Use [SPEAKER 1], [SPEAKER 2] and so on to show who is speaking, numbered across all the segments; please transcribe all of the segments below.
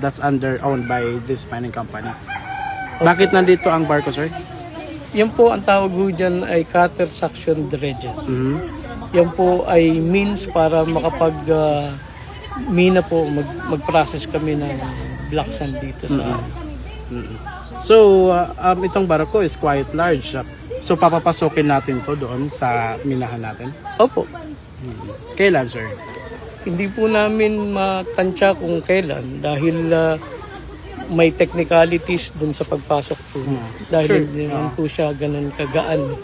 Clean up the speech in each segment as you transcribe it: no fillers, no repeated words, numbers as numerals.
[SPEAKER 1] That's owned by this mining company. Bakit nandito ang barko, sir?
[SPEAKER 2] Yan po ang tawag ho dyan ay cutter suction dredger. Yan po ay means para makapag mina po, mag-process kami ng black sand dito sa...
[SPEAKER 1] So, itong barko is quite large. So, papapasokin natin to doon sa minahan natin?
[SPEAKER 2] Opo.
[SPEAKER 1] Kailan, sir?
[SPEAKER 2] Hindi po namin matansya kung kailan dahil may technicalities dun sa pagpasok po. Dahil hindi naman po siya ganun kagaan.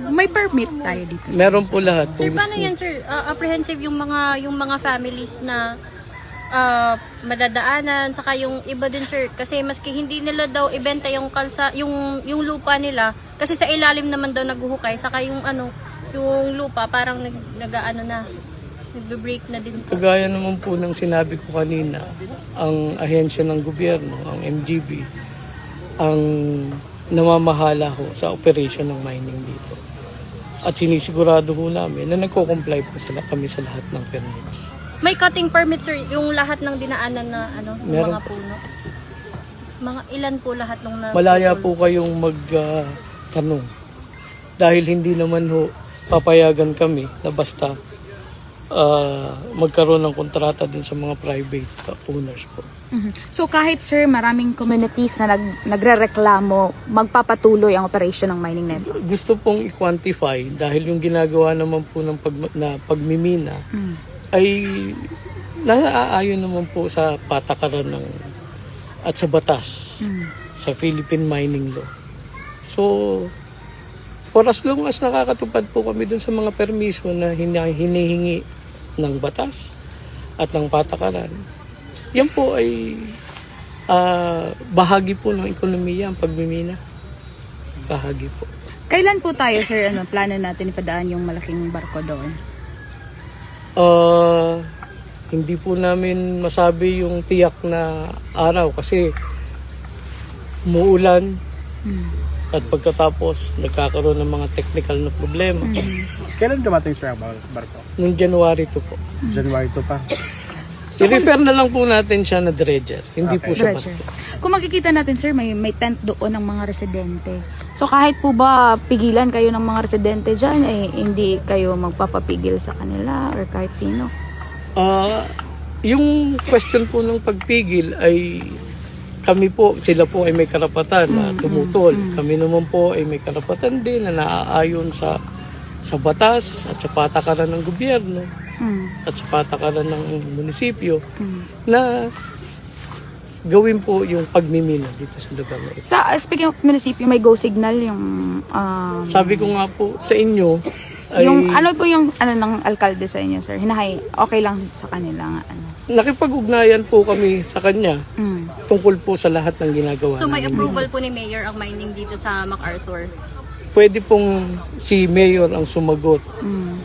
[SPEAKER 3] May permit tayo dito.
[SPEAKER 2] Meron po lahat.
[SPEAKER 4] Sir, paano yan, sir? Apprehensive yung mga families na madadaanan, saka yung iba din, sir, kasi maski hindi nila daw ibenta yung yung lupa nila, kasi sa ilalim naman daw naghuhukay, saka yung lupa parang nagbe-break na din po.
[SPEAKER 2] Kagaya naman po ng sinabi ko kanina, ang ahensya ng gobyerno, ang MGB, ang namamahala ho sa operation ng mining dito. At sinisigurado ho namin na nagko-comply po kami sa lahat ng permits.
[SPEAKER 4] May cutting permit, sir, yung lahat ng dinaanan na
[SPEAKER 2] Meron
[SPEAKER 4] mga puno. Mga ilan po lahat ng
[SPEAKER 2] Malaya po kayong magtanong. Dahil hindi naman ho papayagan kami na basta magkaroon ng kontrata din sa mga private owners po.
[SPEAKER 3] So kahit sir, maraming communities na nagrereklamo, magpapatuloy ang operation ng mining network.
[SPEAKER 2] Gusto pong i-quantify dahil yung ginagawa naman po ng pagmimina ay naaayon naman po sa patakaran at sa batas sa Philippine Mining Law. So, for as long as nakakatupad po kami dun sa mga permiso na hinihingi ng batas at ng patakaran, yan po ay bahagi po ng ekonomiya ang pagmimina. Bahagi po.
[SPEAKER 3] Kailan po tayo sir, plano natin ipadaan yung malaking barko doon?
[SPEAKER 2] Hindi po namin masabi yung tiyak na araw kasi umuulan at pagkatapos nagkakaroon ng mga technical na problema.
[SPEAKER 1] Kailan dumating, sir, ang barko?
[SPEAKER 2] Noong January 2 po.
[SPEAKER 1] January 2 pa.
[SPEAKER 2] I-refer na lang po natin siya na dredger. Hindi po siya
[SPEAKER 3] Dredger.
[SPEAKER 2] barko.
[SPEAKER 3] Kung makikita natin sir, may tent doon ng mga residente. So kahit po ba pigilan kayo ng mga residente dyan, hindi kayo magpapapigil sa kanila or kahit sino?
[SPEAKER 2] Yung question po ng pagpigil ay sila po ay may karapatan na tumutol. Kami naman po ay may karapatan din na naaayon sa batas at sa patakaran ng gobyerno at sa patakaran ng munisipyo na gawin po yung pagmimina dito sa lugar na ito.
[SPEAKER 3] Speaking of munisipyo, may go signal yung...
[SPEAKER 2] Sabi ko nga po sa inyo ay...
[SPEAKER 3] ano po yung ng alkalde sa inyo, sir? Okay lang sa kanila nga.
[SPEAKER 2] Nakipag-ugnayan po kami sa kanya tungkol po sa lahat ng ginagawa
[SPEAKER 4] So may
[SPEAKER 2] namin.
[SPEAKER 4] approval po ni Mayor ang mining dito sa MacArthur?
[SPEAKER 2] Pwede pong si Mayor ang sumagot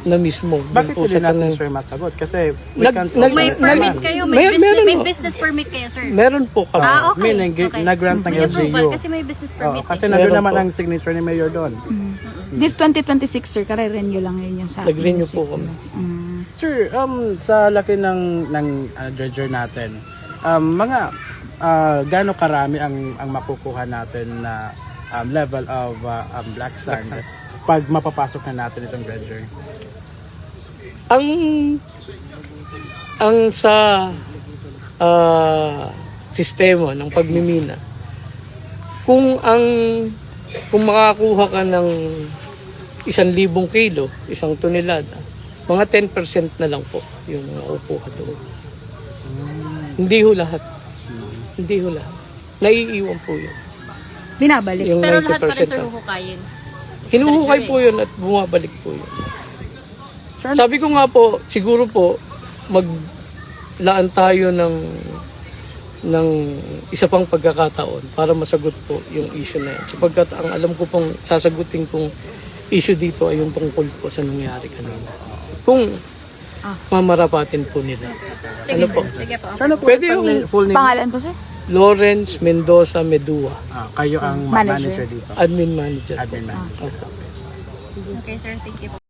[SPEAKER 2] na mismo.
[SPEAKER 1] Bakit
[SPEAKER 2] po
[SPEAKER 1] hindi
[SPEAKER 2] sa
[SPEAKER 1] natin,
[SPEAKER 2] kanang-
[SPEAKER 1] sir, masagot? Kasi we
[SPEAKER 2] Nag-
[SPEAKER 1] can't...
[SPEAKER 2] nag-
[SPEAKER 4] May permit kayo? May
[SPEAKER 2] Meron
[SPEAKER 4] business permit kayo, sir?
[SPEAKER 2] Meron po kami.
[SPEAKER 4] Okay.
[SPEAKER 1] Meaning, nag-grant ng
[SPEAKER 4] May approval
[SPEAKER 1] LGU.
[SPEAKER 4] kasi may business permit.
[SPEAKER 1] Kasi
[SPEAKER 2] Meron
[SPEAKER 1] nandun naman
[SPEAKER 2] po.
[SPEAKER 1] ang signature ni Mayor doon.
[SPEAKER 3] This 2026, sir, kare-renew lang yun yung sa
[SPEAKER 2] Nag-renew po kami.
[SPEAKER 1] Sir, sa laki ng dredger natin, gaano karami ang makukuha natin na level of black sand pag mapapasok na natin itong dredger?
[SPEAKER 2] Ang sa sistema ng pagmimina, kung makakuha ka ng 1,000 kilo, 1 tonelada, mga 10% na lang po yung makukuha doon. Hindi ho lahat. Hindi ho lahat. Naiiwan po yun.
[SPEAKER 3] Binabalik.
[SPEAKER 2] Yung
[SPEAKER 4] Pero lahat pa rin,
[SPEAKER 2] 90%
[SPEAKER 4] sir,
[SPEAKER 2] na.
[SPEAKER 4] huhukayin.
[SPEAKER 2] Hinuhukay po yun at bumabalik po yun. Sabi ko nga po, siguro po, maglaan tayo ng isa pang pagkakataon para masagot po yung issue na yan. Sapagkat ang alam ko pong sasagutin kong issue dito ay yung tungkol po sa nangyari kanina. Kung mamarapatin po nila. Ano po?
[SPEAKER 4] Sige po.
[SPEAKER 1] Sir, ano po
[SPEAKER 2] Pwede
[SPEAKER 1] yung
[SPEAKER 2] yung
[SPEAKER 1] full name?
[SPEAKER 3] Pangalan po, sir?
[SPEAKER 2] Lawrence Mendoza Medua,
[SPEAKER 1] Kayo ang
[SPEAKER 3] Manager.
[SPEAKER 1] manager dito.
[SPEAKER 2] admin manager.
[SPEAKER 1] Admin manager.
[SPEAKER 2] Opo.
[SPEAKER 4] Okay, sir. Thank you.